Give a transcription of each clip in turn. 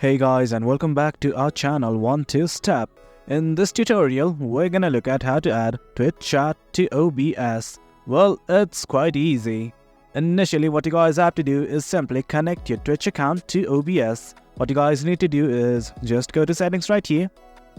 Hey guys, and welcome back to our channel 1-2 Step. In this tutorial, we're gonna look at how to add Twitch chat to OBS. Well, it's quite easy. Initially, what you guys have to do is simply connect your Twitch account to OBS. What you guys need to do is just go to settings right here.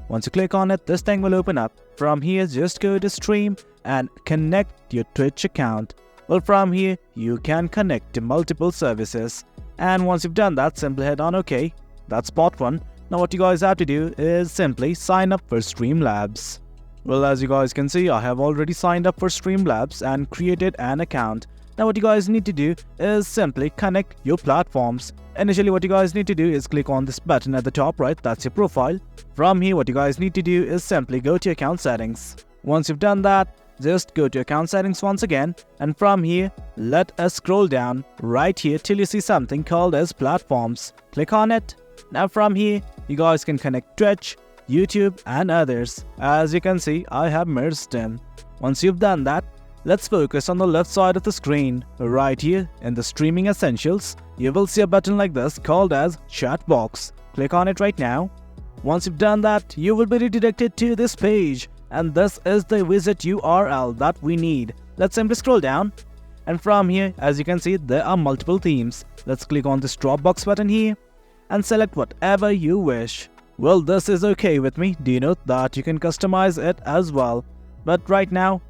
Once you click on it, this thing will open up. From here, just go to stream and connect your Twitch account. Well, from here, you can connect to multiple services. And once you've done that, simply head on OK. That's part 1. Now what you guys have to do is simply sign up for Streamlabs. Well, as you guys can see, I have already signed up for Streamlabs and created an account. Now what you guys need to do is simply connect your platforms. Initially, what you guys need to do is click on this button at the top right, that's your profile. From here, what you guys need to do is simply go to account settings. Once you've done that, just go to account settings once again, and from here, let us scroll down right here till you see something called as platforms. Click on it. Now from here, you guys can connect Twitch, YouTube and others. As you can see, I have merged them. Once you've done that, let's focus on the left side of the screen. Right here in the Streaming Essentials, you will see a button like this called as Chat Box. Click on it right now. Once you've done that, you will be redirected to this page. And this is the visit URL that we need. Let's simply scroll down. And from here, as you can see, there are multiple themes. Let's click on this Dropbox button here and select whatever you wish. Well, this is okay with me. Do you note that you can customize it as well? But right now,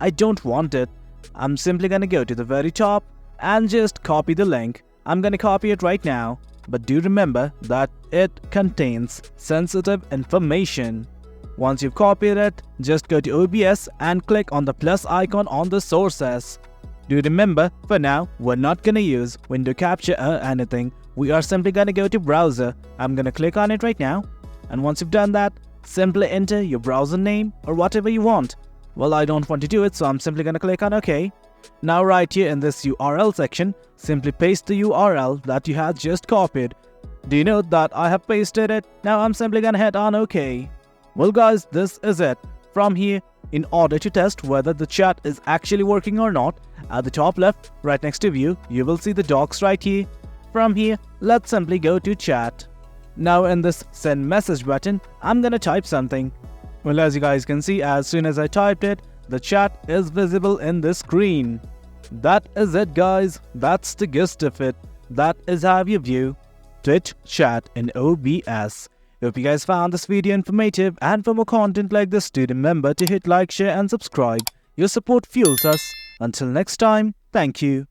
I don't want it. I'm simply gonna go to the very top and just copy the link. I'm gonna copy it right now. But do remember that it contains sensitive information. Once you've copied it, just go to OBS and click on the plus icon on the sources. Do remember, for now, we're not gonna use window capture or anything. We are simply gonna go to browser. I'm gonna click on it right now. And once you've done that, simply enter your browser name or whatever you want. Well, I don't want to do it, so I'm simply gonna click on OK. Now right here in this URL section, simply paste the URL that you had just copied. Do you note that I have pasted it? Now I'm simply gonna head on OK. Well guys, this is it. From here, in order to test whether the chat is actually working or not, at the top left, right next to view, you will see the docs right here. From here, let's simply go to chat. Now in this send message button, I'm gonna type something. Well, as you guys can see, as soon as I typed it, the chat is visible in this screen. That is it guys, that's the gist of it. That is how you view Twitch chat in OBS. Hope you guys found this video informative, and for more content like this, do remember to hit like, share and subscribe. Your support fuels us. Until next time, thank you.